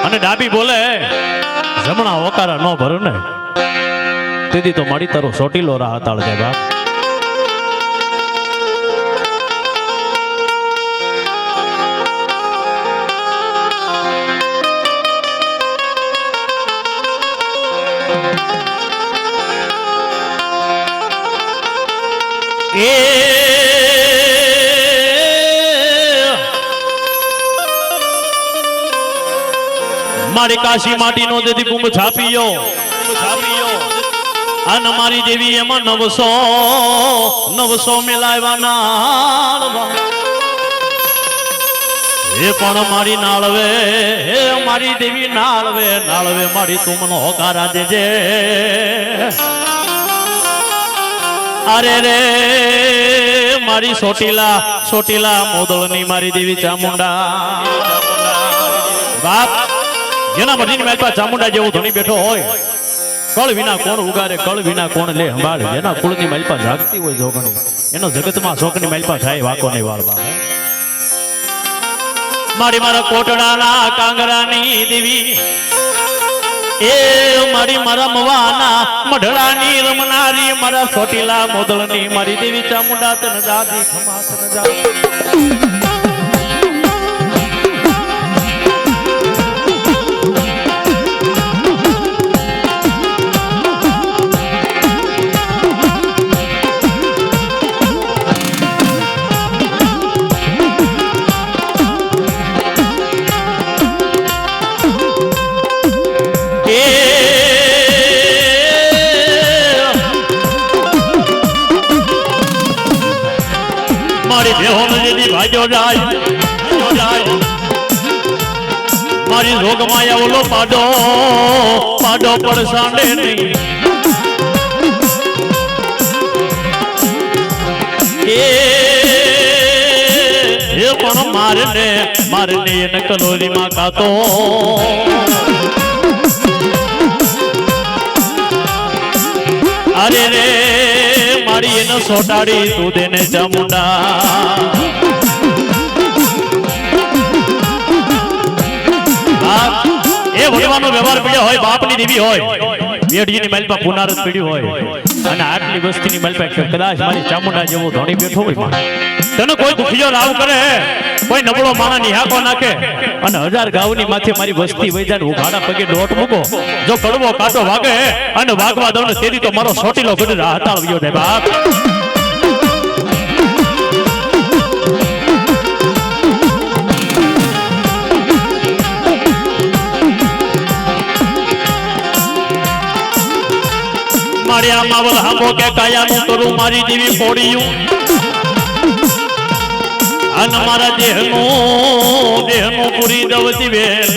અને ડાબી બોલે જમણા ઓકારા ન ભરું ને તેથી તો મારી તારો સોટીલો રાહ તાળ જાય બાપ. એ મારી કાશી માટી નો દેદી કુંભ છાપીયો અને મારી દેવી એમાં નવસો મેલાવવાના એ પણ મારી નાળવે મારી દેવી નાળવે મારી તુમનો હોકારા દેજે. અરે રે મારી સોટીલા મોદળની મારી દેવી ચામુંડા બાપ જેના મઢીની મારી પાસે ચામુંડા જેવો ધણી બેઠો હોય કળ વિના કોણ ઉગારે કળ વિના કોણ લે સંભાળ જેના કુળની મારી પાસે જાગતી હોય જોગણી એનો જગતમાં શોકની મારી પાસે થાય વાકો નહીં વાળ બાપ. મારી મારા કોટડાના કાંગરાની દેવી એ મારી મારા મવાના મઢડાની રમનારી મારા સોટીલા મોદળની મારી દેવી ચામુંડા તન જાદી ખમા તન જાદી. મારી રોગ માયા ઓલો પાડો પડસાંડે નહીં એ પણ મારને એને કલોરીમાં કાતો અરે રે મારી એને સોટાડી તું દેને ચામુંડા. એ વડવાનો વ્યવહાર પડ્યો હોય બાપની દેવી હોય બેઠજીની માલપા પુનારત પડ્યું હોય અને આટલી વસ્તીની માલપા કદાચ મારી ચામુંડા જેવો ધોણી બેઠો હોય તને કોઈ દુખીયો રાવ કરે કોઈ નબળો માણા નિહાકો નાખે અને 1000 ગાવની માથે મારી વસ્તી વઈ જાય ઉઘાડા પગે દોટ મૂકો જો કડવો કાંટો વાગે અને વાગવા દઉં ને તેથી તો મારો સોટીલો કરી રાહતાળ વ્યો જાય બાપ. મારી આ માવલ હાંભો કે કાયાનું કરું મારી દેવી પોડિયું અને મારા દેહનું પૂરી દવતી વેલ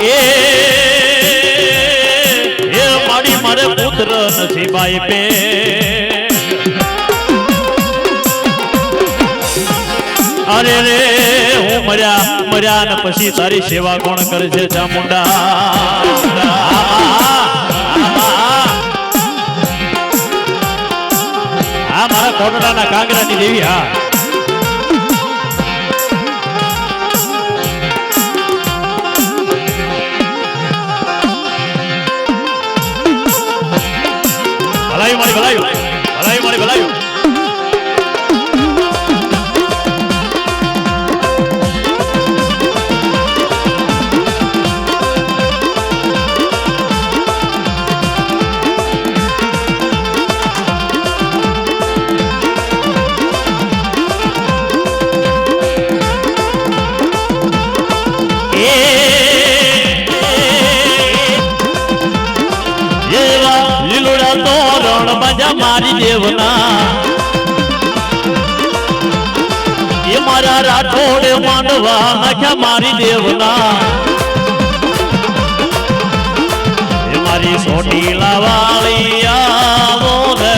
એ મારી મારે પુત્ર નથી બાઈ પે અરે રે હું મર્યા ને પછી તારી સેવા કોણ કરે છે ચામુંડા. આ મારા કોટડાના કાંગરાની દેવી હા ભલાયું મારી ભલાયું મારી ભલાયું. મારી દેવના એ મારા રાઠોડ માંડવા નાખ્યા મારી દેવના એ મારી સોટીલા વાળી આવો રે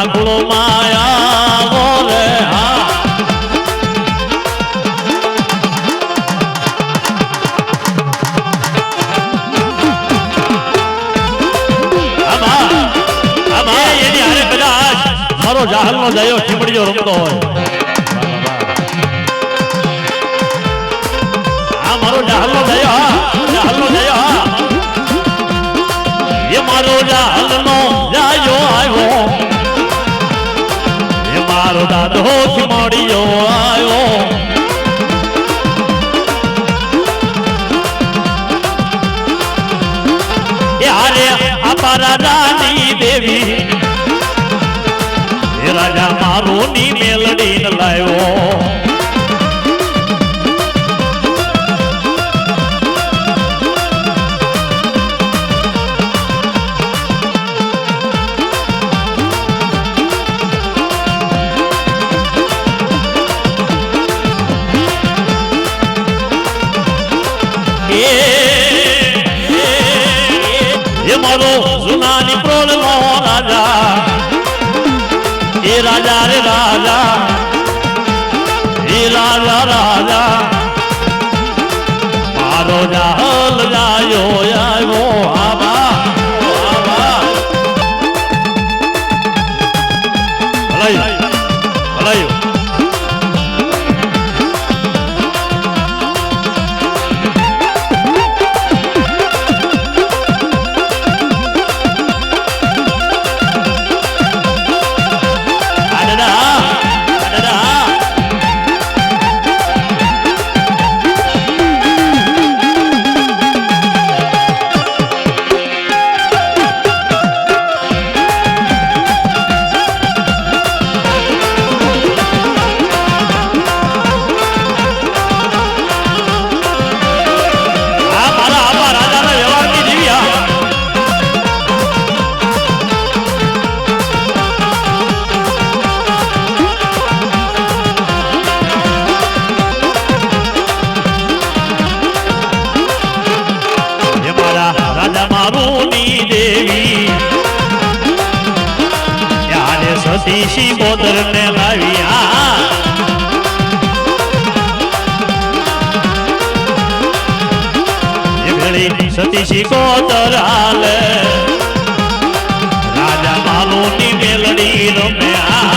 આકુળો માયા રે હા એની હારે કદાચ મારો જાહલનો જયો ચીમડીયો રમતો હોય આ મારો જાહલનો જયો એ મારો જાહલનો જાયો આવ્યો એ મારો દાદો ચીમડીયો આવ્યો એ હારે આપા રાજાની દેવી એ રાજા મારું ની મેલડી ન લાવ્યો એ મારો જુનાની પ્રોળનો રાજા એ રાજા રે રાજા એ રાજા રાજા મારો જાહલ જાયો આવ્યો આબા ભલાયું સતીશી બોદર ને લાવ્યા એ ભેળી સતીશી કોતર હાલે રાજા માલુની મેલડી રમ્યા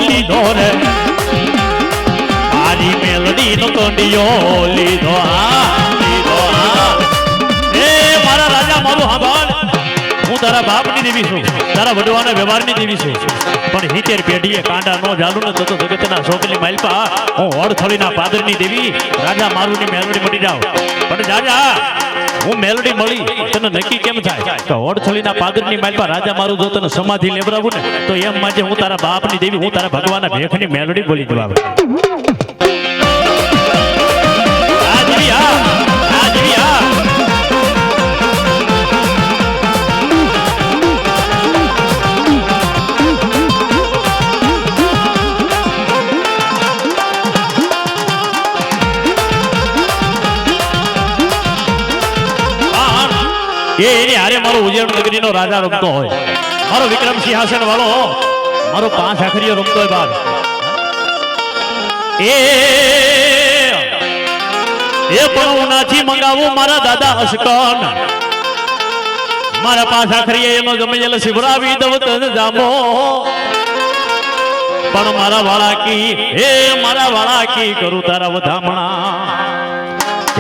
લીધો રે મારી મેલડી નો કોંડિયો લીધો એ મારા રાજા મારું હાંભળ હું તારા બાપની દેવી છું તારા વડવાના વ્યવહારની દેવી છું પણ હિતેર પેઢીએ કાંડા નો જાલું ને તો જગતના સોકલી માલપા હું હોડથળીના પાદરની દેવી રાજા મારું ની મેલડી મળી જાવ પણ રાજા હું મેલડી મળી તને નક્કી કેમ થાય તો હોડથળીના પાદરની માલપા રાજા મારું જો તને સમાધિ લેવડાવું ને તો એમ માટે હું તારા બાપની દેવી હું તારા ભગવાનના ભેખની મેલડી બોલી જવાબ એની હારે મારો ઉજ્જૈન નગરીનો રાજા રમતો હોય મારો વિક્રમ સિંહાસન વાળો મારો 5 આખરીઓ રમતો હોય બાદ એ પણ હું નાથી મંગાવું મારા દાદા અશકન મારા 5 આખરીએ એનો જમેલ શિવરાવી દવ તન જામો પણ મારા વાળા કી કરું તારા વધામણા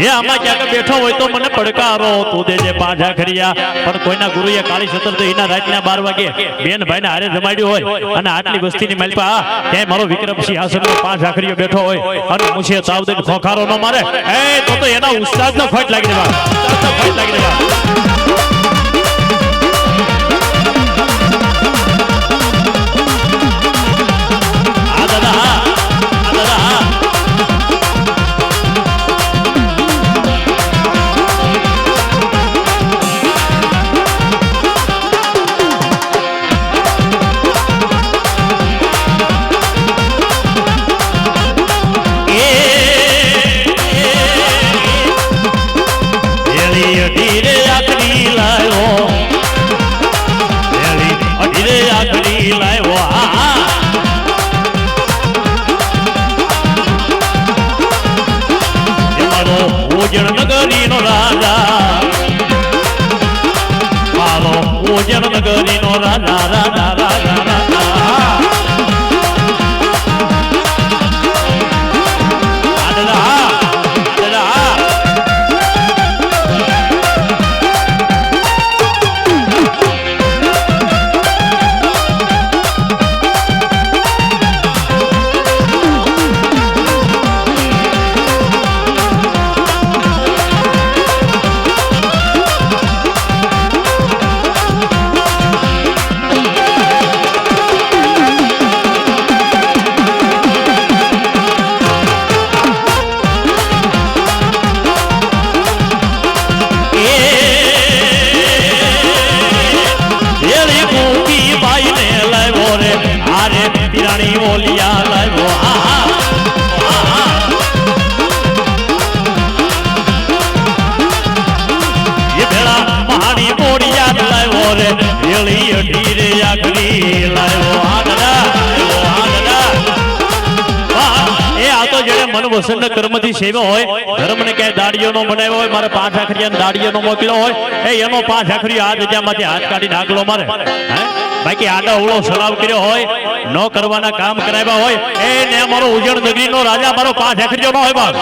એ આમાં ક્યાંક બેઠો હોય તો મને પડકારો તું દેજે 5 આખરિયા પણ કોઈના ગુરુએ કાળી સતર તો એના રાતના 12 વાગે બેન ભાઈને હારે જમાડ્યું હોય અને આટલી વસ્તીની માલપા ક્યાંય મારો વિક્રમ સિંહાસનનો 5 આખરિયો બેઠો હોય અને મુછે તાવદન ખોખારો ન મારે તો એના ઉસ્તાદનો ફટ લાગી દેવા ઉજ્જૈન નગરીનો રાજા રાજા રાજા રાજા વસન કર્મથી સેવ્યો હોય ધર્મને ક્યાંય દાડીઓ નો બનાવ્યો હોય મારે 5 આખરીયા દાડીઓ નો મોકલ્યો હોય એનો 5 આખરી આ જગ્યામાંથી હાથ કાઢી નાખલો મારે બાકી આડા ઉળો સલાવ કર્યો હોય ન કરવાના કામ કરાવ્યા હોય એને મારો ઉજ્જૈન નગરીનો રાજા મારો 5 આખરીયો નો હોય બાપ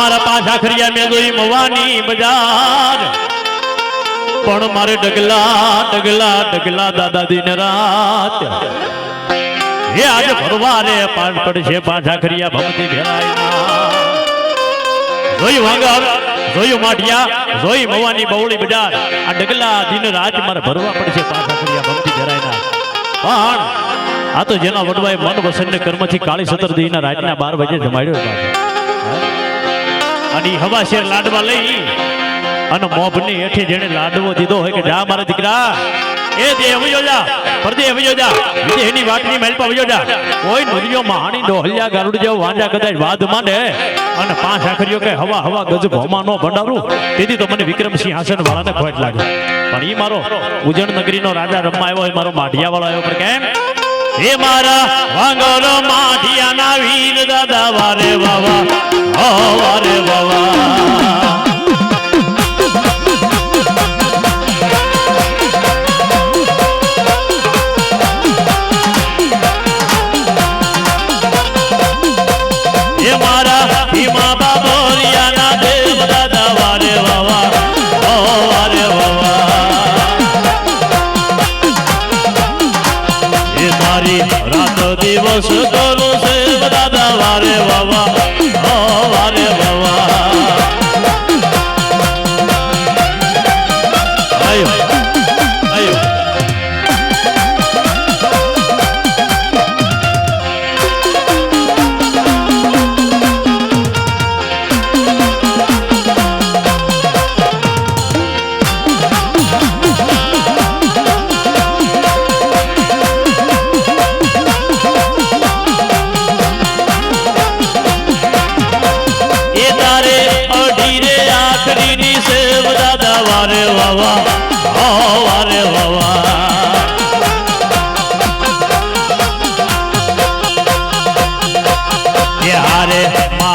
મારા 5 આખરિયા મેં જોઈ મવાની બજાર પણ મારે ડગલા ડગલા ડગલા દાદા દિન રાત હે આજે ભરવારે પાન પડશે 5 આખરિયા ભમતી ભેરાયના જોઈ વાંગર જોયું માઢિયા જોઈ મવાની બવળી બજાર આ ડગલા દિન રાત મારે ભરવા પડશે 5 આખરિયા ભમતી ભેરાયના પણ આ તો જેના વડવાએ મન વસન કર્મથી કાળી 17 દીના રાતના 12 વાગે જમાડ્યો અને હવા શેર લાડવા લઈ અને મોભની હેઠે જેને લાડવો દીધો હોય કે જા મારા દીકરા એ દેવ યોજા પરદે યોજા વિદેહની વાટની મહેલ પર યોજા કોઈ નદીઓ મહાણી ડોહલિયા ગારુડ જેવો વાંજા કદાચ વાદ માંડે અને 5 આખરીઓ કે હવા હવા ગજ ભોમાનો ભંડારું તેથી તો મને વિક્રમ સિંહાસન વાળાને ખોટ લાગે પણ ઈ મારો ઉજ્જૈન નગરીનો રાજા રમવા આવ્યો હોય મારો માઢિયા વાળો આવ્યો પણ કેમ હે મારા વાંગરો માઢિયાના વીર દાદા વારે વાવા ઓ વારે વાવા દિવસ કરું છે દાદા વારે વાવા ઓ વારે વાવા આયો આયો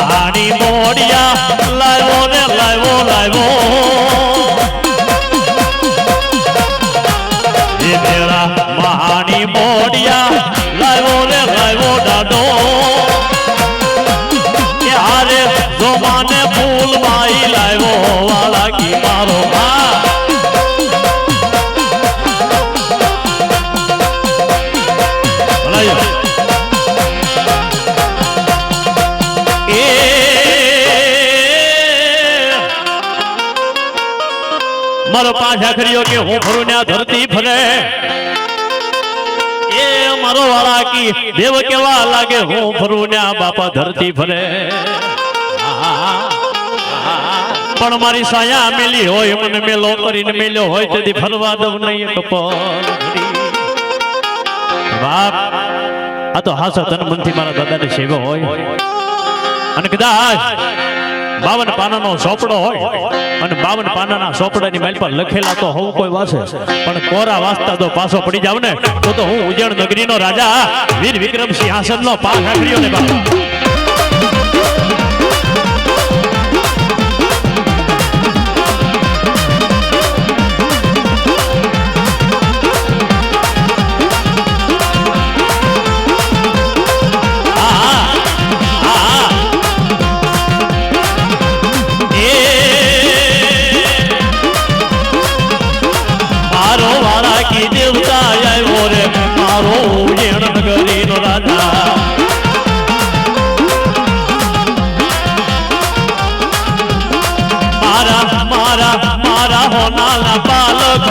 મહાણી મોડિયા લાવ્યો ને લાવ્યો લાવ્યો એ ભેળા મહાણી મોડિયા લાવ્યો ને લાવ્યો દાડો કે હારે જોમાને ફૂલ માઈ લાવ્યો વાળા કી મારો મારો પાંચ આખરીઓ કે હું ફરું ને આ ધરતી ફરે એ મારો વાળા કી દેવ કેવા લાગે હું ફરું ને આ બાપા ધરતી ફરે પણ મારી સાયા મેલી હોય મને મેલો કરીને મેલ્યો હોય તેથી ફરવા દઉં નહીં કપલ બાપ આ તો હાસા તન મનથી મારા દાદાની સેવા હોય અને કદાચ 52 પાનાનો સોપડો હોય અને 52 પાનાના સોપડાની માલ પર લખેલા તો હું કોઈ વાસે પણ કોરા વાંચતા તો પાછો પડી જાવ ને તો હું ઉજ્જૈન નગરીનો રાજા વીર વિક્રમ સિંહાસનનો પાંખ આખડ્યો ને બાપા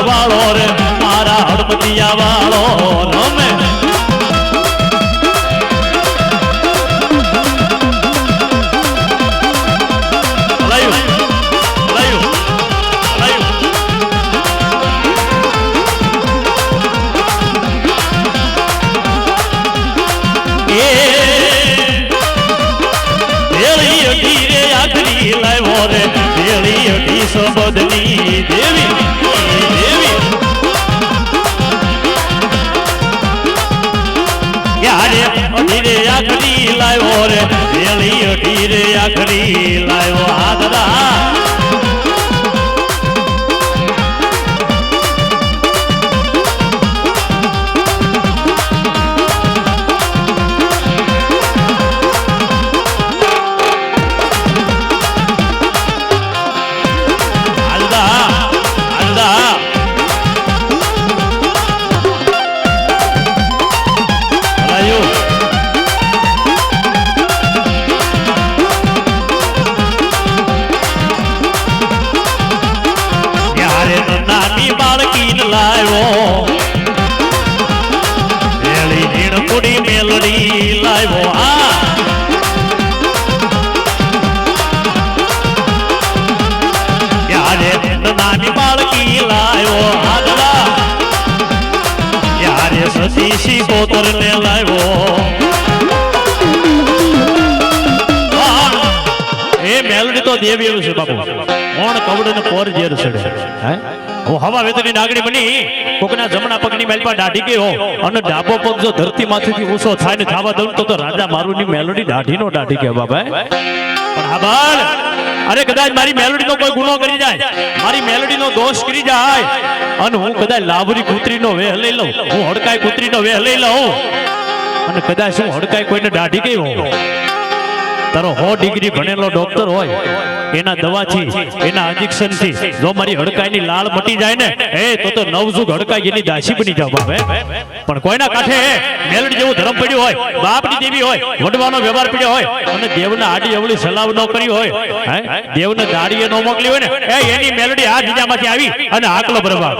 વાળો રે મારા હડપતિયા વાળો રમે લાવ્યો રે ભેળી અઢી સંબંધની દેવી અઢીરે આખરી લાવ્યો રે ભેળી અઢીરે આખરી લાવ્યો આદરા સતીશી કોતર ને લાવ્યો એ મેલડી તો દેવી એવું છે બાપુ કોણ કવડ ને પોર જેર સડે હે હું હવા વેતની નાગડી બની કોકના જમણા પગની મેલ પર દાઢી ગયો અને ડાબો પગ જો ધરતી માંથી ઊંચો થાય ને થાવા દઉં તો રાજા મારું ની મેલડી દાઢીનો દાઢી કે બાપા પણ હા બાળ અરે કદાચ મારી મેલોડી નો કોઈ ગુનો કરી જાય મારી મેલોડી નો દોષ કરી જાય અને હું કદાચ લાભરી કૂતરી નો વેહ લઈ લઉં હું હડકાઈ કૂતરી નો વેહ લઈ લઉં અને કદાચ હું હડકાઈ કોઈને દાઢી ગઈ હોઉં તારો 100 ડિગ્રી ભણેલો ડોક્ટર હોય એના દવાથી એના ઇન્જેક્શન થી જો મારી હડકાઈની લાળ મટી જાય ને તો નવજુગ હડકાઈ એની દાસી બની જાવ બાપે પણ કોઈના કાંઠે મેલડી જેવું ધર્મ પડ્યું હોય બાપની દેવી હોય વડવાનો વ્યવહાર પડ્યો હોય અને દેવના આડી અવળી સલાવ ન કરી હોય દેવને દાડીએ ન મોકલી હોય ને એની મેલડી આ બીજામાંથી આવી અને આકલો ભરવા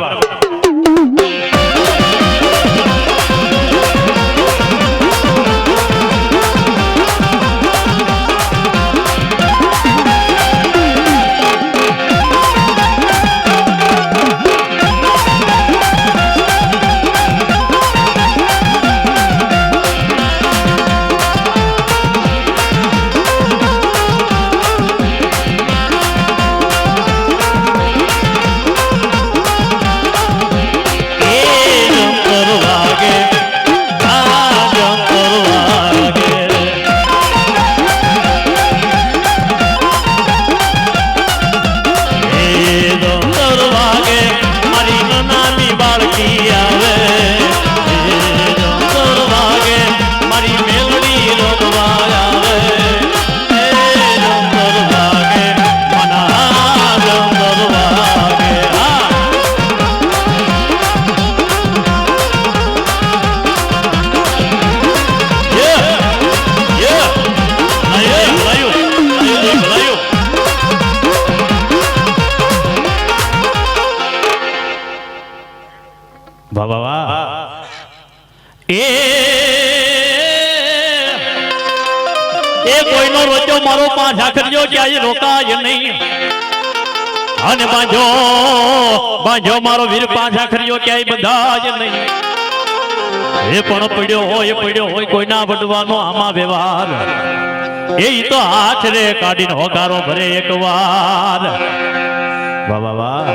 વાહ વાહ વાહ એ કોઈનો રોજો મારો પાંચ આખરજો ક્યાંય રોકાય નહીં અને બાંધો બાંધો મારો વીર પાંચ આખરજો ક્યાંય બંધાય નહીં એ પણ પડ્યો હોય કોઈના વડવાનો આમાં વ્યવહાર એ તો હાથ રે કાઢીને હોકારો ભરે એકવાર વાહ વાહ વાહ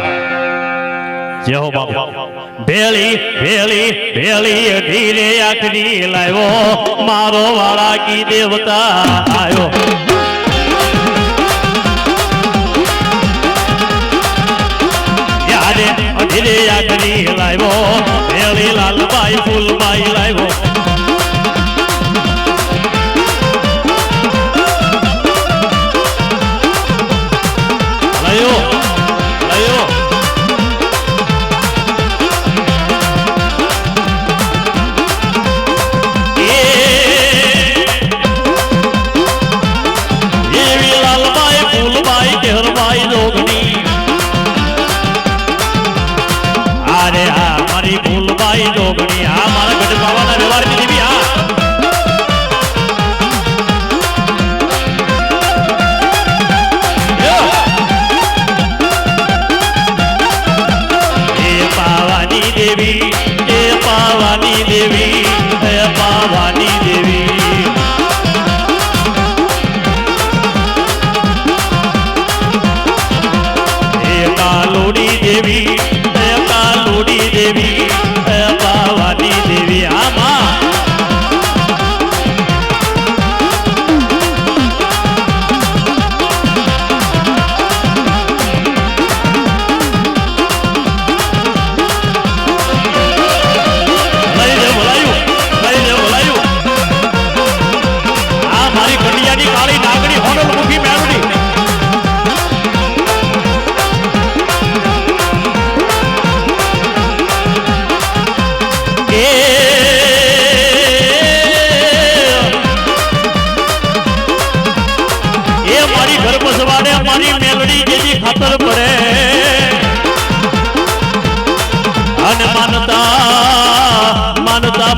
જય હો બાપા ભેળી ભેળી ભેળી ધીરે આખરી લાવ્યો મારો વાળા કી દેવતા આવ્યો યારે ધીરે આખરી લાવ્યો ભેળી લાલબાઈ ફૂલબાઈ લાવ્યો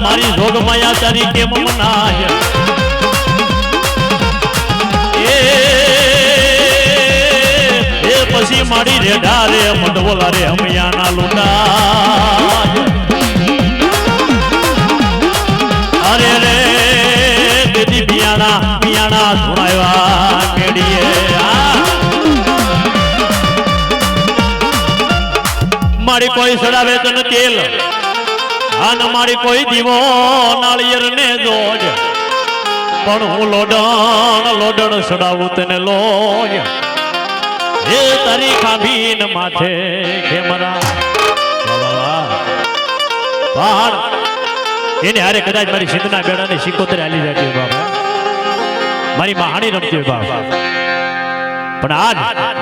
મારી જોગ માયા તારી કેમ મનાય એ પછી મારી રેઢા રે મંડવોલા રે હમિયાના લૂંટા અરે રે દીદી પિયાણા ધુણાવ્યા કેડીએ મારી કોઈ સડાવે તને તેલ આન મારી કોઈ દીવો નાળિયેર ને જોજ પણ હું લોડણ સડાવું તને લોજ એ તારી ખાભીન માથે ખેમરા પહાડ એને હારે કદાચ મારી સિંધના બેડાને સિકોતરે હાલી જતી હોય બાબા મારી મહાણી રમતી હોય બાબા પણ આજ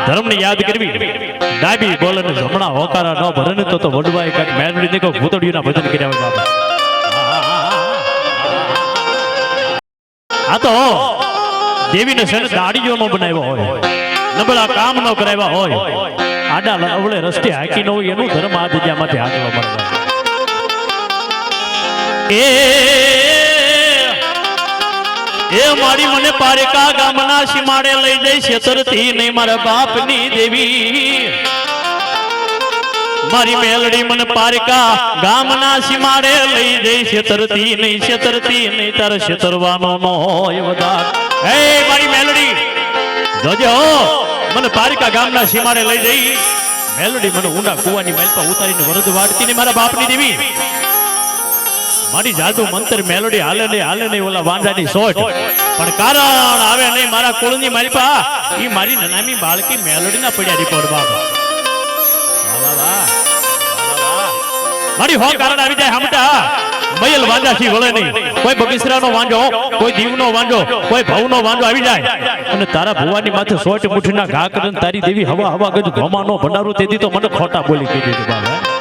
ધર્મને યાદ કરવી ડાબી બોલે ને જમણા હોકારા ન ભરે તો વડવાય કાંઈક મેલડી નીકો ભૂતડીઓના ભજન કર્યા હોય બાબા આ તો દેવીને છે ને દાડીઓ નો બનાવ્યો હોય નબળા કામ નો કરાવ્યા હોય આડા અવળે રસ્તે હાકી ન હોય એનું ધર્મ આ જગ્યામાંથી હાકલો મળે એ મારી મને પારેકા ગામના સીમાડે લઈ જઈ છેતરતી નહીં મારા બાપની દેવી મારી મેલડી મને પારેકા ગામના સીમાડે લઈ જઈ છેતરતી નહીં તારે છેતરવાનો ન હોય વધાર હે મારી મેલડી જોજો મને પારેકા ગામના સીમાડે લઈ જઈ મેલડી મને ઊંડા કુવાની માલપા ઉતારીને વરદ વાટતી ને મારા બાપની દેવી મારી જાદુ મંત્ર મેલોડી હાલે નહીં ઓલા વાંધાની સોટ પણ કારણ આવે નહીં મારા કુળની માલપા ઈ મારી નાની બાળકી મેલોડીના પડ્યા રીપોડ બાબા મારી હો કારણ આવી જાય હમટા મયલ વાંજાથી વળે નહીં કોઈ બગીસરાનો વાંજો કોઈ દીવનો વાંજો કોઈ ભવનો વાંજો આવી જાય અને તારા ભુવાની માથે સોટ મુઠીના ઘા કરીને તારી દેવી હવા ગજ ઘોમાનો ભંડારું તેદી તો મને ખોટા બોલી કહી દીધું બાબા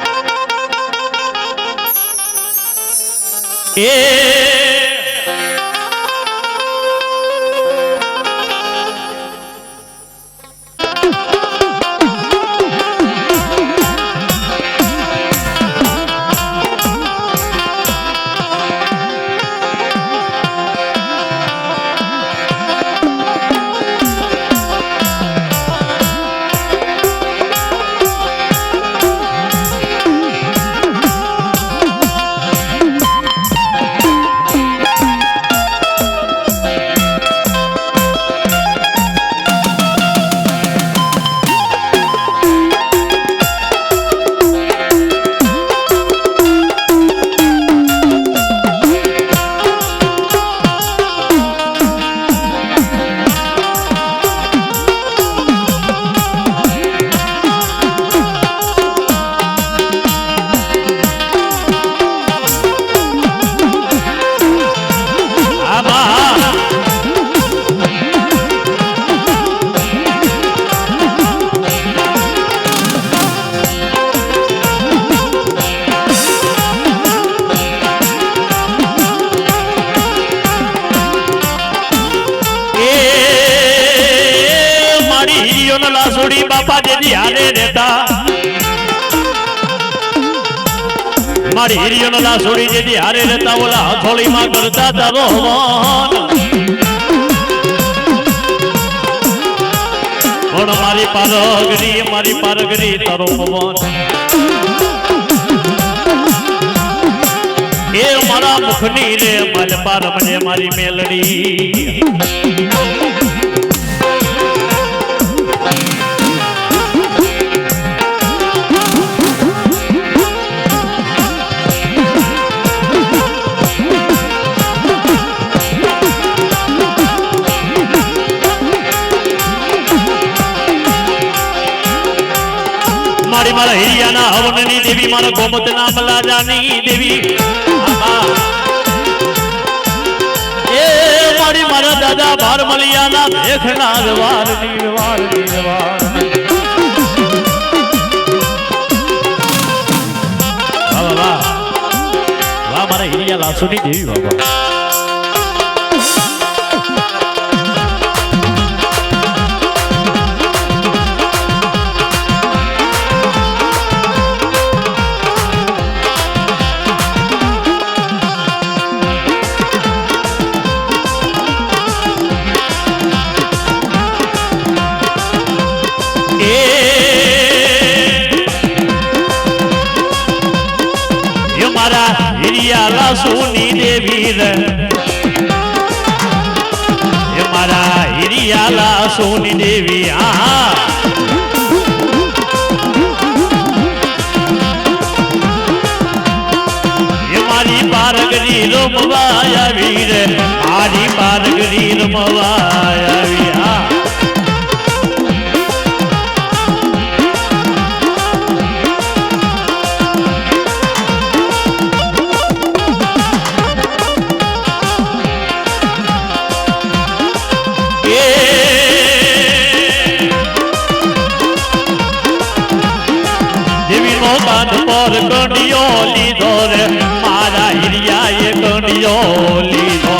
હીરિયો લાસુડી બાપા જેજી હારે રહેતા મારી હીરિયો લાસુડી જેજી હારે રહેતા ઓલા હથોળી માં કરતા તારો પણ મારી પારગરી તારો પવન એ મારા મુખની રે મલ પાર મને મારી મેલડી મારા હિરિયાના હવનની દેવી મારા ગોમતના મલાજાની દેવી એ મારા દાદા ભારમલિયાના ભેખના વારની વાર વાહ મારા હિરિયા લાસુની દેવી બાબા લાસુની દેવી રે એ મારા હિરિયા લાસુની દેવી એ મારી પારગરી રમવા આવી રે મારી પારગરી રમવા આવી કંડિયો લીધો રે મારા હિરિયાએ કંડિયો લીધો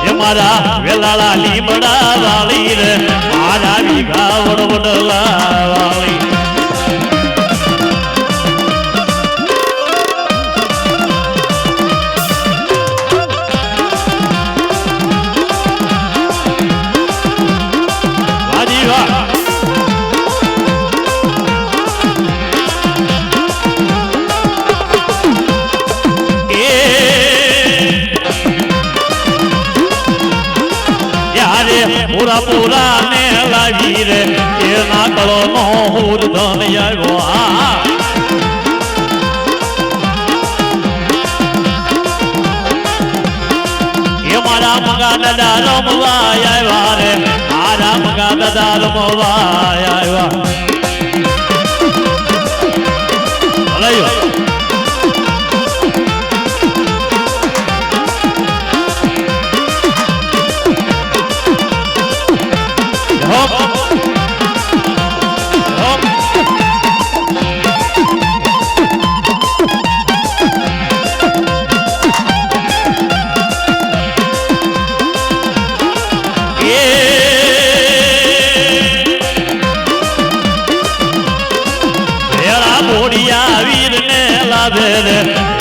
એ મારા વેલાળા લીમડા વાળી રે મારા વિઘા વડવડલા વાળી પૂરા ને લાવી રે એના કળો નો હુર ધન આવ્યો એ મારા મગા દાદા રમવા આવ્યા રે મારા મગા દાદા રમવા આવ્યા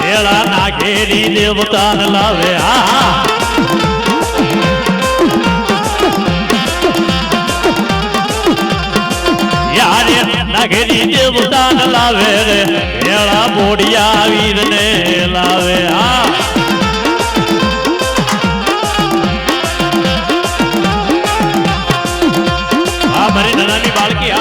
વેળા નાખેરી દેવતા લાવે યારે નાખેરી દેવતા લાવે રે વેળા બોડિયા વીર ને લાવે મારી નાની બાળકી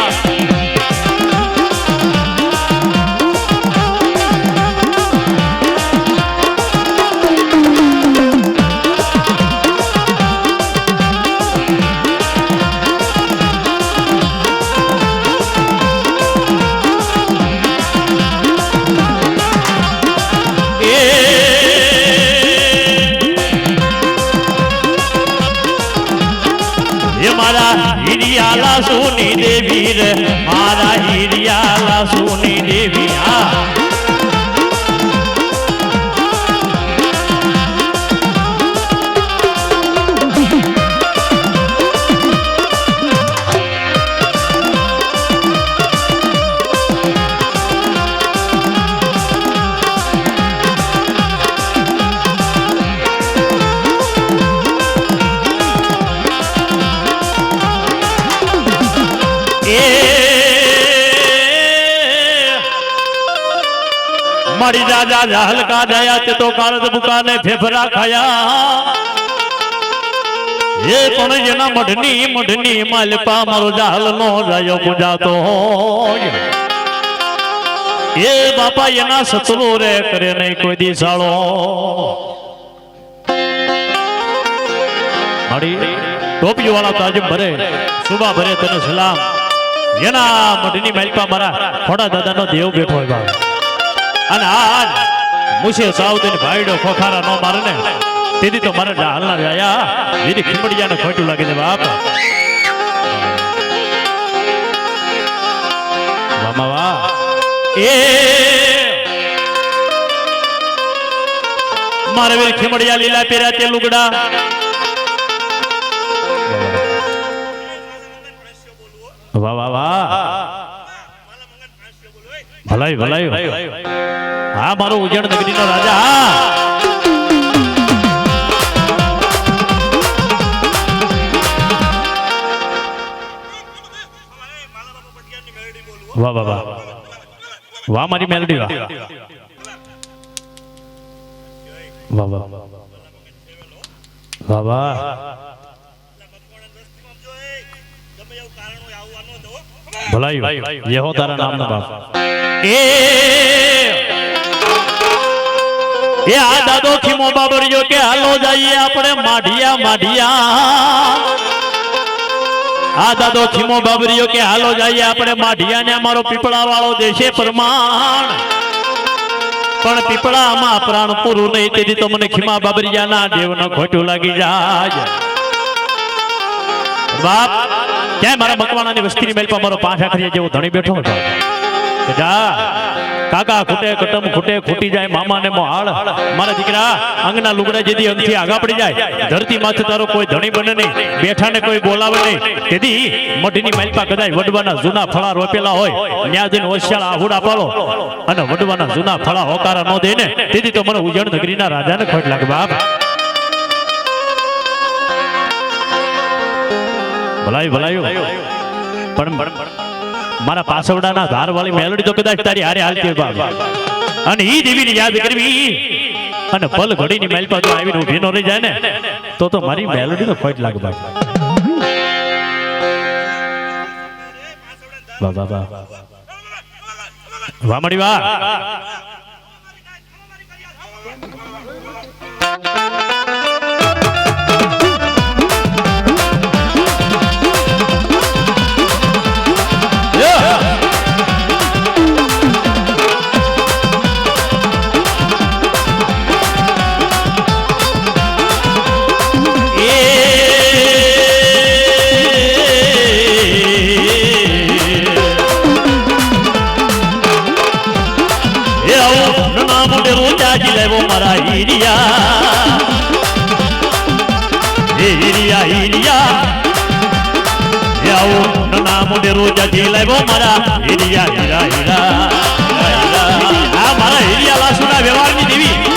હિરિયા લાસુની દેવી રે મારા હિરિયા લાસુની દેવી મારી રાજા જાહલકા જયા તે તો કારદ બુકાને ફેફરા ખાયા એ પણ જેના મઢની માલપા મારો જાહલ નો જાયો પૂજાતો એ બાપા એના સતરો રે કરે નહીં કોઈ દિશાળો મારી ટોપી વાળા તાજમ ભરે સુબા ભરે તને સલામ એના મઢની માલપા મારા ખોડા દાદાનો દેવ બેઠો હોય બાપ અને આજ મુશે સાવદન ભાઈડો ખોખારા નો મારે ને તેથી તો મારે હાલના રહ્યા જેથી ખીમડિયાને ખોટું લાગે છે બાપ મામા વાહ એ મારે વીર ખીમડિયા લીલા પહેર્યા તે લુગડા વાહ વાહ વાહ ભલાઈ ભલાઈ હા મારો ઉજ્જૈન નગરીનો રાજા હા વાહ વાહ વાહ વાહ મારી મેલડી વાહ વાહ વાહ વાહ વાહ ભલાઈ યહો તારા નામનો બાપ એ આ દાદો ખીમો બાબરિયો કે હાલો જઈએ આપણે માઢિયા આ દાદો ખીમો બાબરિયો કે હાલો જઈએ આપણે માઢિયા ને અમારો પીપળા વાળો દેશે પ્રમાણ પણ પીપળામાં પ્રાણ પૂરું નહીં તેથી તો મને ખીમા બાબરિયાના દેવનો ખોટું લાગી જાય બાપ ક્યાંય મારા મકવાણાની વસ્તીની મેલ પર મારો પાંચ આખરીયા જેવો ધણી બેઠો હતો જા કાકા ખૂટે કટમ ખૂટે ખૂટી જાય મામા ને મોહાળ મારા દીકરા અંગના લુગડા જેથી અંગથી આગા પડી જાય ધરતી માથે તારો કોઈ ધણી બને નહીં બેઠા ને કોઈ બોલાવે નહીં તેથી મઢની માલપા કદાચ વડવાના જૂના ફળા રોપેલા હોય ન્યા જઈને હોશિયાળા આહુડા પાડો અને વડવાના જૂના ફળા હોકારા ન દે ને તેથી તો મને ઉજ્જૈન નગરીના રાજાને ખોટ લાગે બાપ ભલાયું પણ મારા પાસવડાના ધારવાળી મેલડી તો કદાચ તારી હારે હાલતી બાપ અને ઈ દેવીને યાદ કરવી અને પલ ઘડીની માલપા જો આવીને ઊભી ન રહી જાય ને તો મારી મેલડી તો ખોટ લાગે બાપ વાહ વાહ વાહ વાહ મળી વાહ રોજા જીલાવો મારા હીરિયા હીરા હીરા આ મારા હીરિયા લાસુના વ્યવહારની દેવી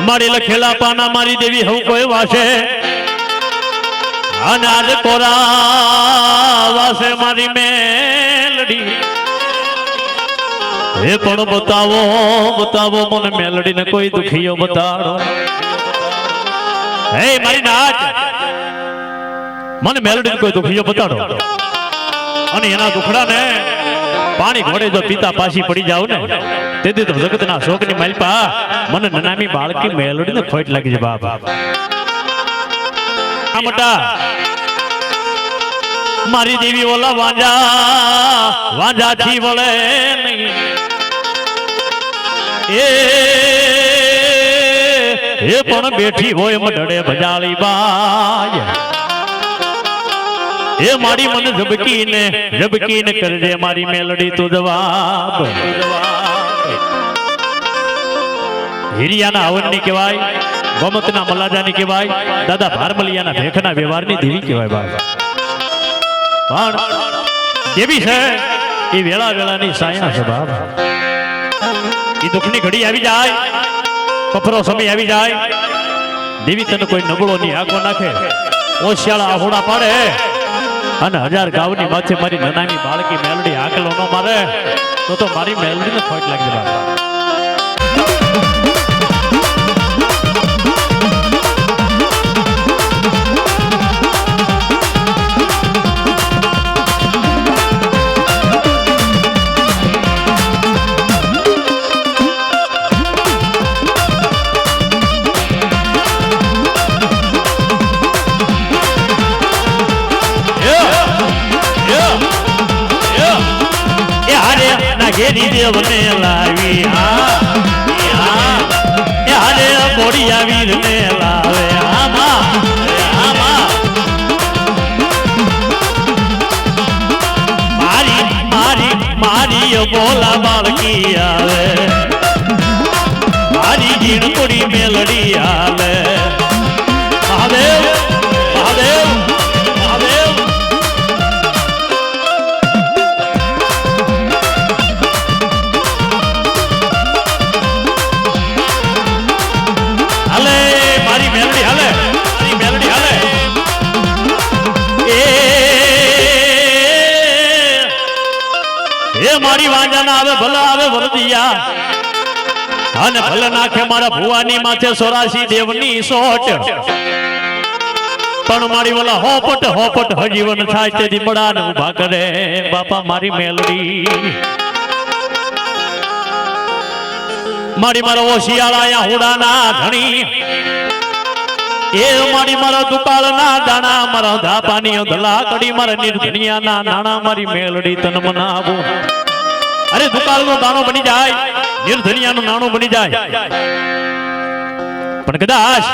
મારી લખેલા પાના મારી દેવી હવ કોઈ વાસે અને આજ કોરા વાસે મારી મેલડી હે પણ બતાવો બતાવો મને મેલડીને કોઈ દુખીયો બતાડો હે મારી નાચ મને મેલડીને કોઈ દુખીયો બતાડો અને એના દુખડાને પાણી ઘોડે જો પીતા પાછી પડી જાવ ને તેથી તો જગતના શોકની માલપા મને નનામી બાળકી મેલડીને ખોટ લાગી છે બાપ આ મોટા મારી દેવી ઓલા વાંજા થી વળે નહીં એ પણ બેઠી હોય મઢડે ભજાળી બાય એ મારી મને ઝબકીને કરજે મારી મેલડી તું જવાબ હિરિયાના હવનની કહેવાય ગોમતના મલાજાની કહેવાય દાદા ભારમલિયાના ભેખના વ્યવહારની દેવી કહેવાય બાપ પણ દેવી છે એ વેળા વેળાની સાયા છે બાપ એ દુઃખની ઘડી આવી જાય કપરો સમય આવી જાય દેવી તને કોઈ નબળો ની આગો નાખે ઓશિયાળા આહોડા પાડે અને 1000 ગાવની માથે મારી નાની બાળકી મેલડી આકલો ન મારે તો મારી મેલડીને ખોટ લાગી બાપા ઘેરી દેવને લાવી હારે બોડી આવી ને લાવે મારી બોલા બાળકી આવે મારી જીણકુડી મેલડી આવે મહાદેવ મહાદેવ મહાદેવ મારી વાંજાના આવે ભલે આવે વરદિયા અને ભલે નાખે મારા ભુવાની માથે 84 દેવની સોટ પણ મારી વાલા હોપટ હજીવન થાય તેથી બડાને ઉભા કરે બાપા મારી મેલડી મારી મારા ઓશિયાળા હુડાના ધણી એ મારી મારા દુકાળના દાણા મારા ધાપાની ધલા કડી મારા નિર્ધનિયાના નાણા મારી મેલડી તન મનાવું અરે દુકાળનો દાણો બની જાય નિર્ધનિયાનું નાણું બની જાય પણ કદાચ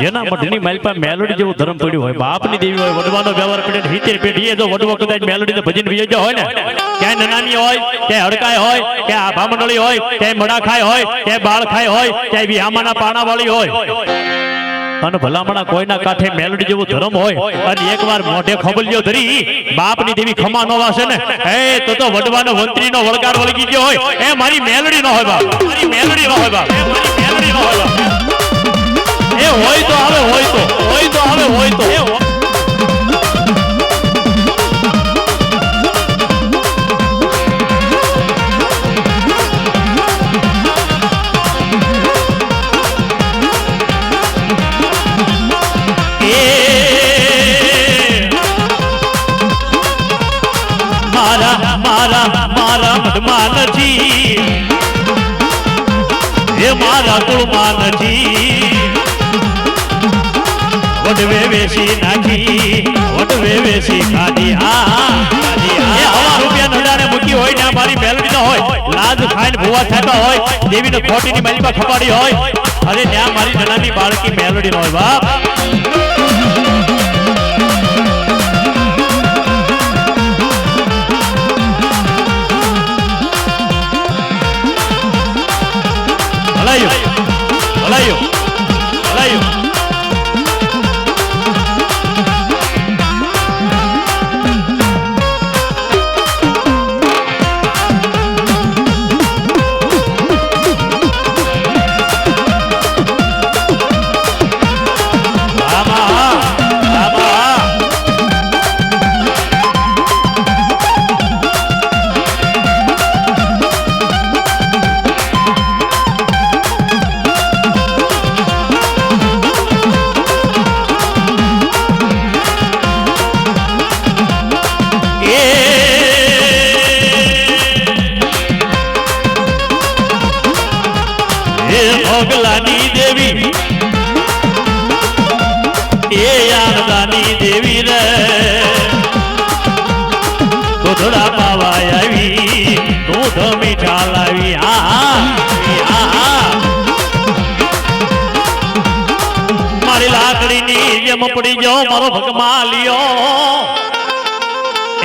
જેના મઢની માલપા મેલડી જેવું ધર્મ પડ્યું હોય બાપની દેવી હોય વડવાનો વ્યવહાર પડે હિતેર પેઢીએ જો વડવો કદાચ મેલડીને ભજન વિજય હોય ને ક્યાંય નનામી હોય ક્યાંય હડકાય હોય ક્યાંય આભા મંડળી હોય ક્યાંય મડા ખાય હોય ક્યાંય બાળ ખાય હોય ક્યાંય વિહામાના પાણા વાળી હોય અને ભલામણા કોઈના કાંઠે મેલડી જેવો ધર્મ હોય અને એકવાર મોઢે ખબલ્યો ધરી બાપની દેવી ખમા નો વાસે ને એ તો વડવાનો વંત્રીનો વળગાર વળગી ગયો હોય એ મારી મેલડી નો હોય બાપ મારી મેલડી નો હોય બાપ મારી મેલડી નો હોય બાપ એ હોય તો આવે હોય તો આવે હોય તો મારા નથી એ મારા કુળમાં નથી વડવે વેસી નાખી વડવે વેસી ખાધી હવા રૂપિયા નડાને મૂકી હોય ને મારી મેલડી ન હોય લાજ ખાઈને ભૂવા થતા હોય દેવીને ખોટીની માલિકા ખપાડી હોય અરે ત્યાં મારી નાની બાળકી મેલડી ન હોય બાપ ભલાયો ભોગલાની દેવી એ આનંદાની દેવી રે દૂધડા પાવા આવી દૂધ મીઠા લાવી મારી લાકડીની જેમ પડી જાઓ મારો ભગમાં લિયો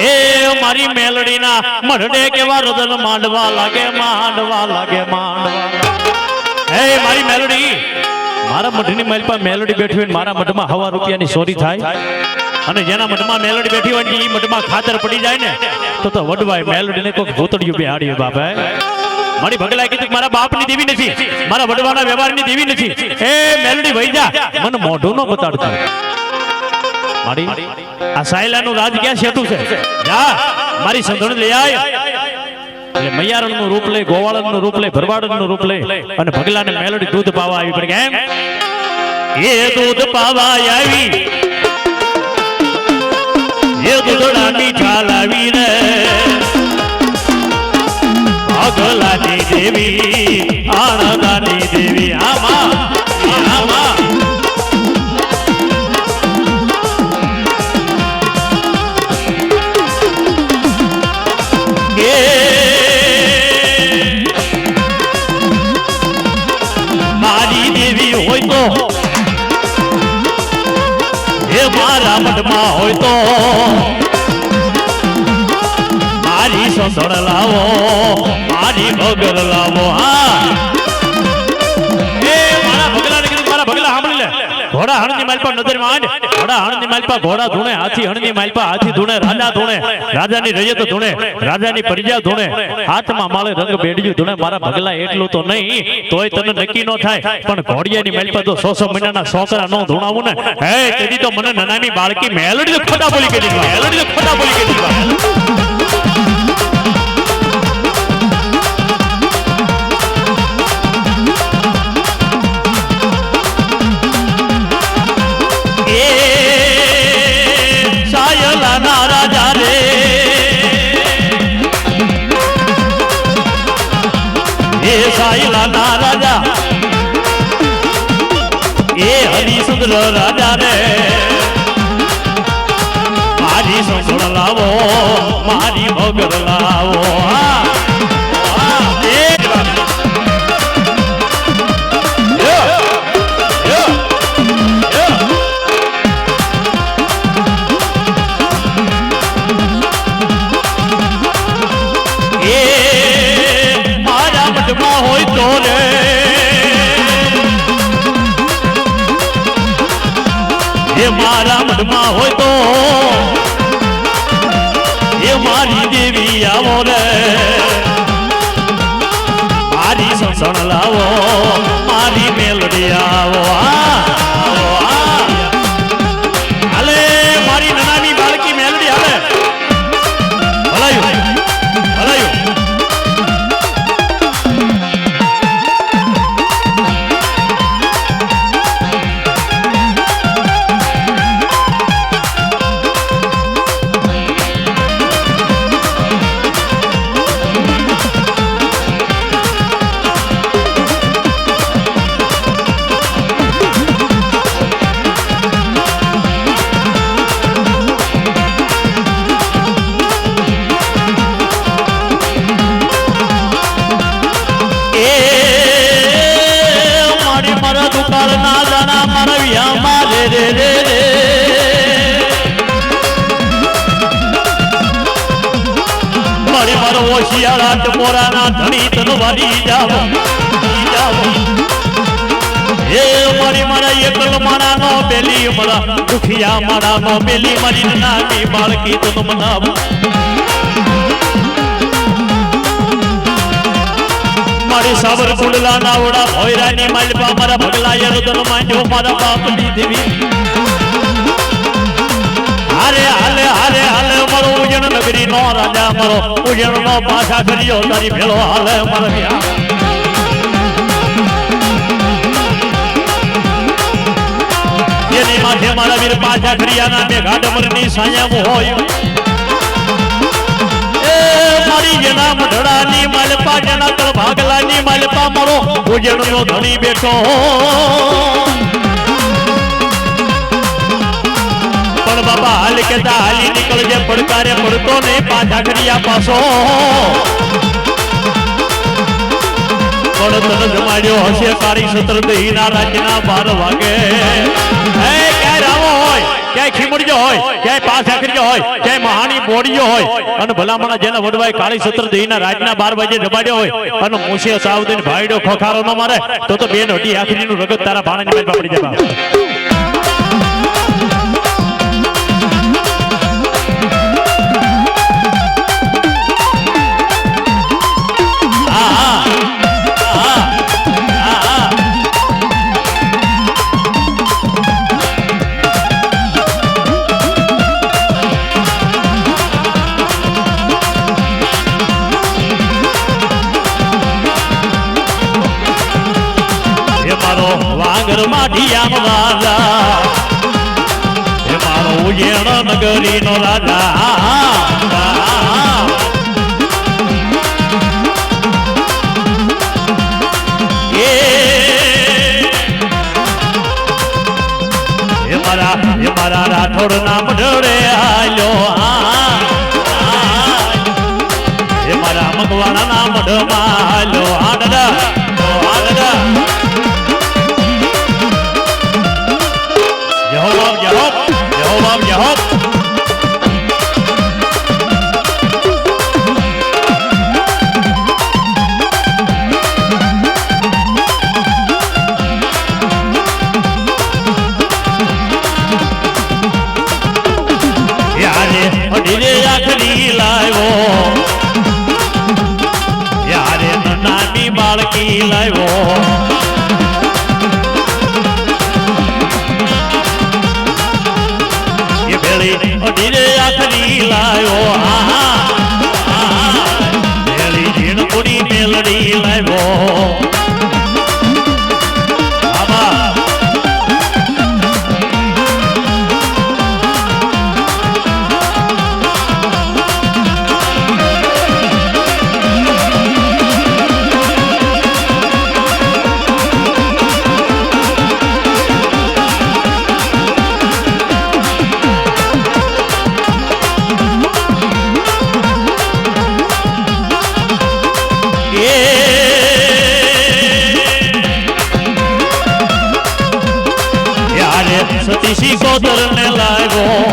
એ મારી મેલડીના મઢડે કેવા રદન માંડવા લાગે હે મારી મેલડી મારા મઢની માલપા મેલડી બેઠી હોય મારા મઢમાં હવા રૂપિયાની ચોરી થાય અને જેના મઢમાં મેલડી બેઠી હોય એ મઢમાં ખાતર પડી જાય ને તો વડવાય મેલડીને કોઈક ભૂતડિયું બેહાડ્યું બાપા મારી ભગલાએ કીધું મારા બાપની દેવી નથી મારા વડવાના વ્યવહારની દેવી નથી એ મેલડી વઈ જા મને મોઢું ન બતાડતો મારી આ સાયલાનું રાજ ક્યાં શેઠું છે જા મારી સંધણ લઈ આય એટલે મૈયારણ નું રૂપ લે ગોવાળન નું રૂપ લે ભરવાડન નું રૂપ લે અને ભગલાને મેલડી દૂધ પાવા આવી પડે કેમ એ દૂધ પાવા આવી એ દૂધડા મીઠા લાવી રે ભગલાની દેવી આનંદાની દેવી આમાં મારી દેવી હોય તો એ મારા મઢમાં હોય તો મારી સંસળ લાવો મારી ભગર લાવો એ મારા ભગલાને કીધું મારા ભગલા સાંભળી લે ઘોડા હણની માલપા નજર માંડ ઘોડા હણની માલપા ઘોડા ધૂણે હાથી હણની માલપા હાથી ધૂણે રાજા ધૂણે રાજાની રૈયત ધૂણે રાજાની પ્રજા ધૂણે હાથમાં માળે રંગ બેડ્યું ધૂણે મારા ભગલા એટલું તો નહીં તોય તને નક્કી ન થાય પણ ઘોડિયાની માલપા તો 100 મહિનાના છોકરા નો ધૂણાવું ને હે તેથી તો મને નાનાની બાળકી મેલડી ખોટા બોલી કે દીધા મેલડી ખોટા બોલી કે દીધા સાયલાના રાજા એ હરિચંદ્ર રાજા રે મારી સંસળ લાવો મારી ભગર લાવો હોય તો રે એ મારા મઢમાં હોય તો એ મારી દેવી આવો રે મારી સંસણ લાવો મારી મેલડી આવો હાલે મારી નાની બાળકી મેલડી હાલે ભલાયું ભલાયું મારી મારો શિયાળા ટપોરાના ધણી તનો વાળી જાવો એ મારી મારા એકલ માણાનો પેલી મારા દુખિયા માણાનો પેલી મારી નાની બાળકી તનો મનાવો મારી સાબર કુંડલા નાવડા ભોયરાની માલપા મારા ભગલા યરદન માંડ્યો મારા બાપની દેવી હારે હાલે હાલે હાલે મારો ઉજણ નગરી નો રાજા મારો ઉજણ નો પાછા કર્યો તારી ભેળો હાલે મારા એની માથે મારા વીર પાછા કર્યાના મેઘા ડમરની સાયા હોય એ મારી જેના મઢડાની માલપા જેના તળ ભાગલાની માલપા મારો ઉજળનો ધણી બેઠો પણ બાપા હાલ કેતા હાલી નીકળજે પડકારે પડતો નહીં પાછા કર્યા પાછો પણ તને જમાડ્યો હશે તારી સત્ર દહીના રાજ્યના 12 વાગે ક્યાંય રાવો હોય ક્યાંય ખીમડજો હોય ક્યાંય પાસ આખરીજો હોય ક્યાંય મહાની બોડીઓ હોય અને ભલામણા જેને વડવાય કાળી સત્ર દહીના રાજના 12 વાગે જમાડ્યો હોય અને મૂસે સાવદીન ભાઈડો ખોખારો ન મારે તો બેન હટી આખરીનું રગત તારા ભાણાની મેલ પડી જાય નગરી નો રાજા એ મારા રાઠોડ નામ ઢળે આલ્યો એ મારા મગવાણા નામ ઢમાં આલ્યો આડડા Yehov યારે અડીરે આખરી લાવ્યો યારે નાની બાળકી લાવ્યો અડીરે આખરી લાયો મેળી ઝીણકુડી મેલડી લાવ્યો સતીશી કોતર ને લાવ્યો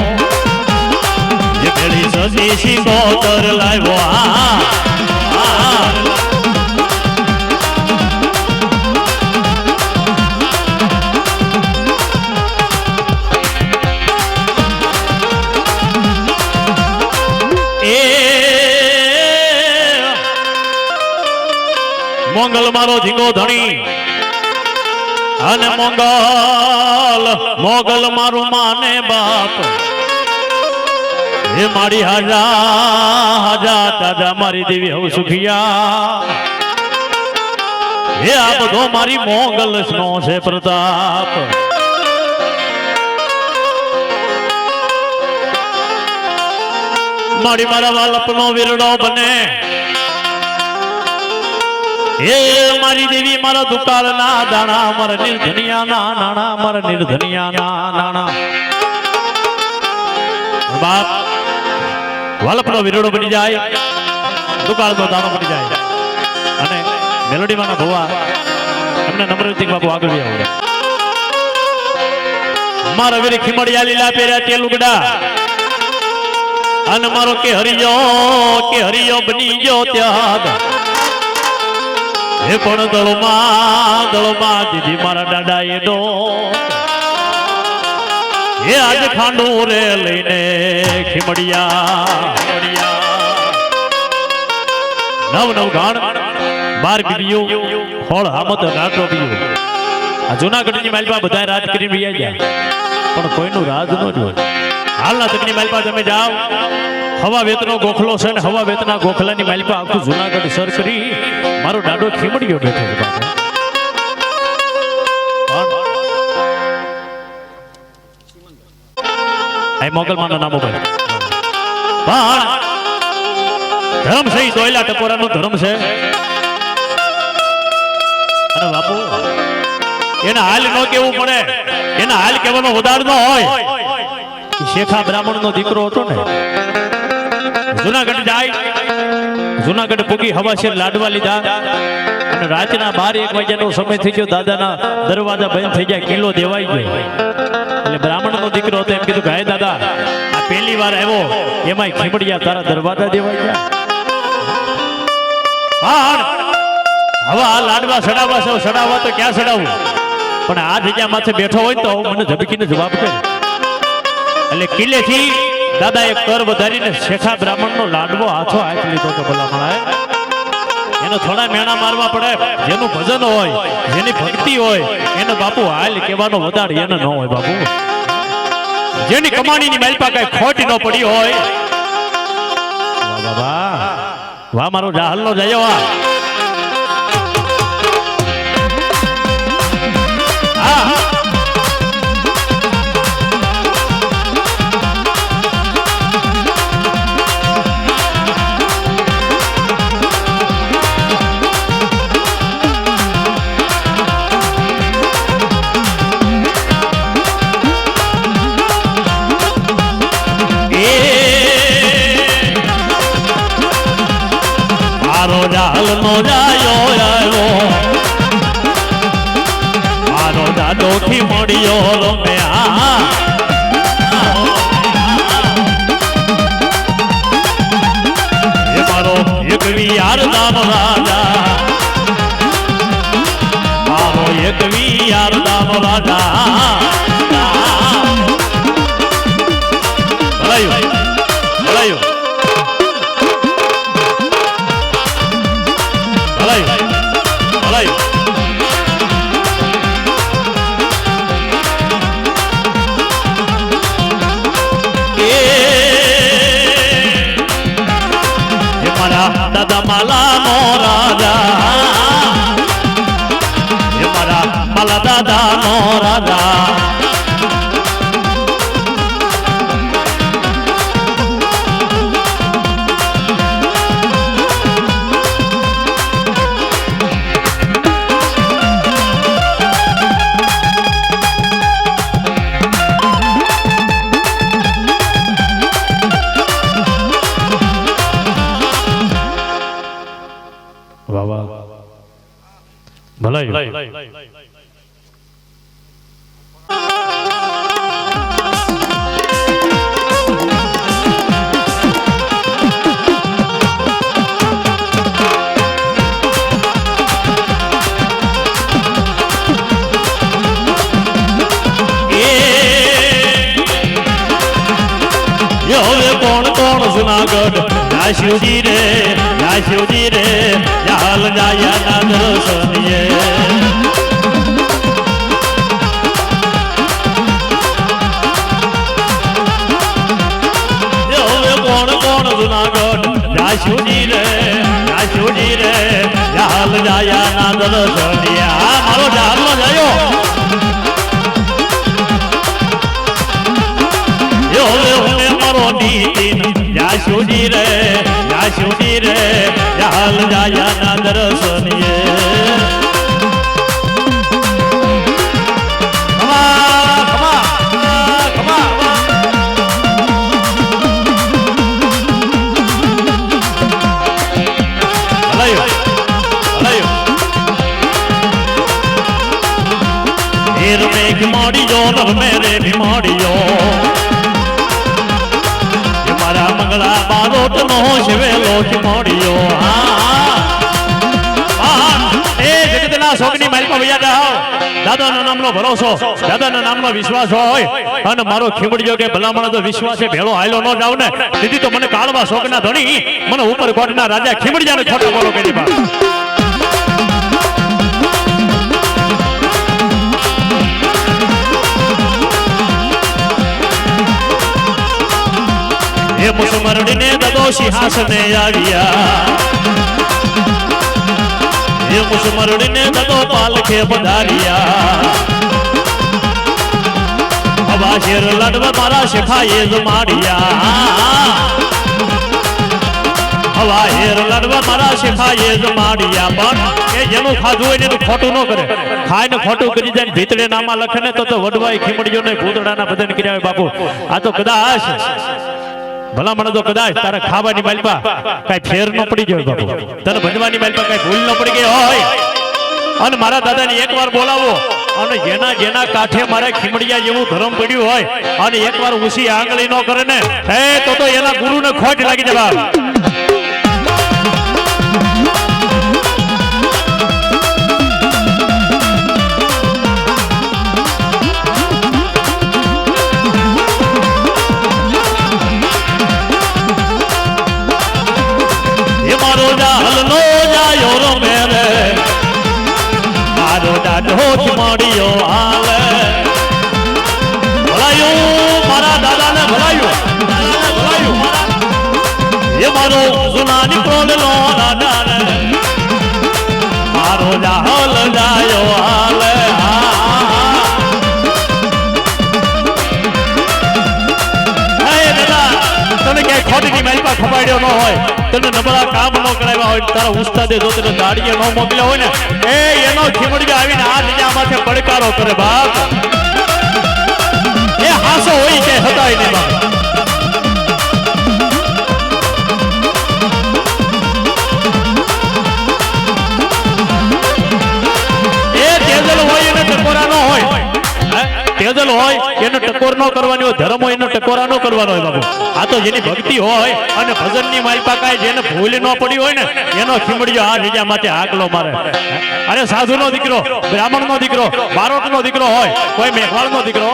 એ પેલી સતીશી કોતર લાવ્યો મોંગલ મારો ધીંગો ધણી અને મોગલ મારું માને બાપ હે મારી હાજા દાદા મારી દેવી હવ સુખિયા હે આ બધો મારી મોગલ નો છે પ્રતાપ મારી મારા વાલપનો વીરડો બને હે મારી દેવી મારા દુકાળના દાણા મારા નિર્ધનિયાના નાણા મારા નિર્ધનિયાના નાણા બાપ વાલપનો વીરડો બની જાય દુકાળનો દાણો બની જાય અને મેલોડીમાંના ભવા એમને નમ્રતિક બાપુ આગળ આવો મારા વીર ખીમડિયા લીલા પહેર્યા તે લુગડા અને મારો કે હરિયો બની ગયો ત્યાગ હે પણ દળમાં દીધી મારા દાદા એ ડો હે આજ ખાંડું રે લઈને ખીમડિયા નવ ગાણ 12 બીબીઓ હોળ હામત નાટો બીઓ આ જૂનાગઢની માલપા બધા રાજ કરીને રહ્યા ગયા પણ કોઈનું રાજ ન જોય હાલના તકની માલપા તમે જાઓ હવા વેતનો ગોખલો છે ને હવા વેતના ગોખલાની માલપા આખું જૂનાગઢ સર કરી મારો દાડો ખીમડિયો બેઠો છે મોગલમાનો નામો ભાઈ પણ ધર્મ છે ઈ દોયલા ટકોરાનો ધર્મ છે. અને બાપુ એના હાલ નો કેવું પડે, એના હાલ કહેવાનો ઉદાર ન હોય. શેખા બ્રાહ્મણ નો દીકરો હતો ને, જુનાગઢ જાય, જુનાગઢ પૂગી હવાશેર લાડવા લીધા અને રાતના 12-1 વાગ્યાનો સમય થઈ ગયો. દાદાના દરવાજા બંધ થઈ ગયા, કિલ્લો દેવાઈ ગયો. એટલે બ્રાહ્મણ નો દીકરો હતો એમ કીધું, ગાય દાદા આ પહેલી વાર આવ્યો, એમાંય ખીમડિયા તારા દરવાજા દેવાઈ ગયા. હા હવે આ લાડવા સડાવવા છે, સડાવવા તો ક્યાં સડાવું, પણ આ જગ્યા માથે બેઠો હોય તો મને ઝબકીને જવાબ કર. એટલે કિલ્લેથી દાદા એક કર વધારીને શેખા બ્રાહ્મણનો લાડવો હાથો હાથ લીધો તો ભલામણા એને થોડા મેણા મારવા પડે. જેનું ભજન હોય, જેની ભક્તિ હોય એને બાપુ હાલ કહેવાનો વધારે એને ન હોય. બાપુ જેની કમાણીની માલપા કઈ ખોટ ન પડી હોય, વાહ વાહ મારો જાહલનો જયો. મારો જાહલનો જાયો આવ્યો, મારો દાદો થી મળ્યો રમ્યા. એ મારો એક વિયારદાન રાજા, મારો એક વિયારદાન રાજા. ભલાયું ભલાયું દાદા માલા નો રાજા, એ મારા માલા દાદા નો રાજા. ભલાયું જુનાગઢ જય શિવજી રે, જય શિવજી રે, હાલ જાયા ના દર્શનીએ. હવે કોણ કોણ જુનાગઢ જય શિવજી રે, જય શિવજી રે, હાલ જાયા ના દર્શનીએ. આ મારો જાહલનો જાયો. હવે મારો નીતિન જય શિવજી રે, જય શિવજી રે, હાલ જાયા ના દર્શનીએ. મોડીયો મેરે ભી મોડીયો, મારા મંગળા બારોટ નો શિવેલો મોડીયો. એ જગતના સોગની માલપા વૈયા જાઓ. દાદાના નામનો ભરોસો, દાદાના નામનો વિશ્વાસ હોય અને મારો ખીમડિયો કે ભલામણ તો વિશ્વાસે ભેળો હાયલો ન જાવ ને દીદી તો મને કાળવા શોકના ધણી, મને ઉપર કોટના રાજા ખીમડિયાને ખોટો બોલો કરી બા. એ મુસમરડીને દદો સિંહાસને આવ્યા, એ મુસમરડીને દદો પાલખે પધાર્યા. હવા શેર લડવા મારા શેખાએ જ માર્યા, હવા હેર લડવા મારા શેખાએ જ માડિયા પણ એ જેનું ખાધું હોય ને એનું ખોટું ન કરે ખાઈને ખોટું કરી જાય ભીતરે નામાં લખે ને તો વડવાય ખીમડીઓ ને ભૂતડાના બધાને કર્યા હોય બાપુ આ તો કદાચ ભલા મને તો કદાચ તારે ખાવાની માલપા કઈ ફેર ન પડી ગયો બાપુ તને ભજવાની માલપા કઈ ભૂલ ન પડી ગઈ હોય અને મારા દાદાને એકવાર બોલાવો અને જેના કાંઠે મારે ખીમડિયા જેવું ધર્મ પડ્યું હોય અને એકવાર ઊંચી આંગળી ન કરે ને હે તો એના ગુરુને ખોટ લાગી જવા ખીમડિયો હાલે ભલાયું મારા દાદાને ભલાયું એ મારો જૂના નીકળેલો દાદાને મારો જાહલ જાયો હાલે તને ક્યાંય ખોટીની માલિકા ખપાડ્યો ન હોય તને નબળા કામ ન કરાવ્યા હોય તારા ઉસ્તાદે જો તને દાડીએ ન મોકલ્યા હોય ને એનો ખીમડિયો આવીને આ દુનિયા માથે પડકારો કરે બાપ એ હાસો હોય કે હતાય નહીં બાપ એ તેજલ હોય એને ટકોરા ન હોય તેજલ હોય એને ટકોર ન કરવાની હોય ધર્મ હોય એનો ટકોરા ન કરવાનો હોય બાપુ આ તો જેની ભક્તિ હોય અને ભજનની માલિકા કાંઈ જેને ભૂલ ન પડી હોય ને એનો ખીમડિયો આ બીજા માટે આગલો મારે અરે સાધુનો દીકરો બ્રાહ્મણનો દીકરો બારોટનો દીકરો હોય કોઈ મેઘવાળનો દીકરો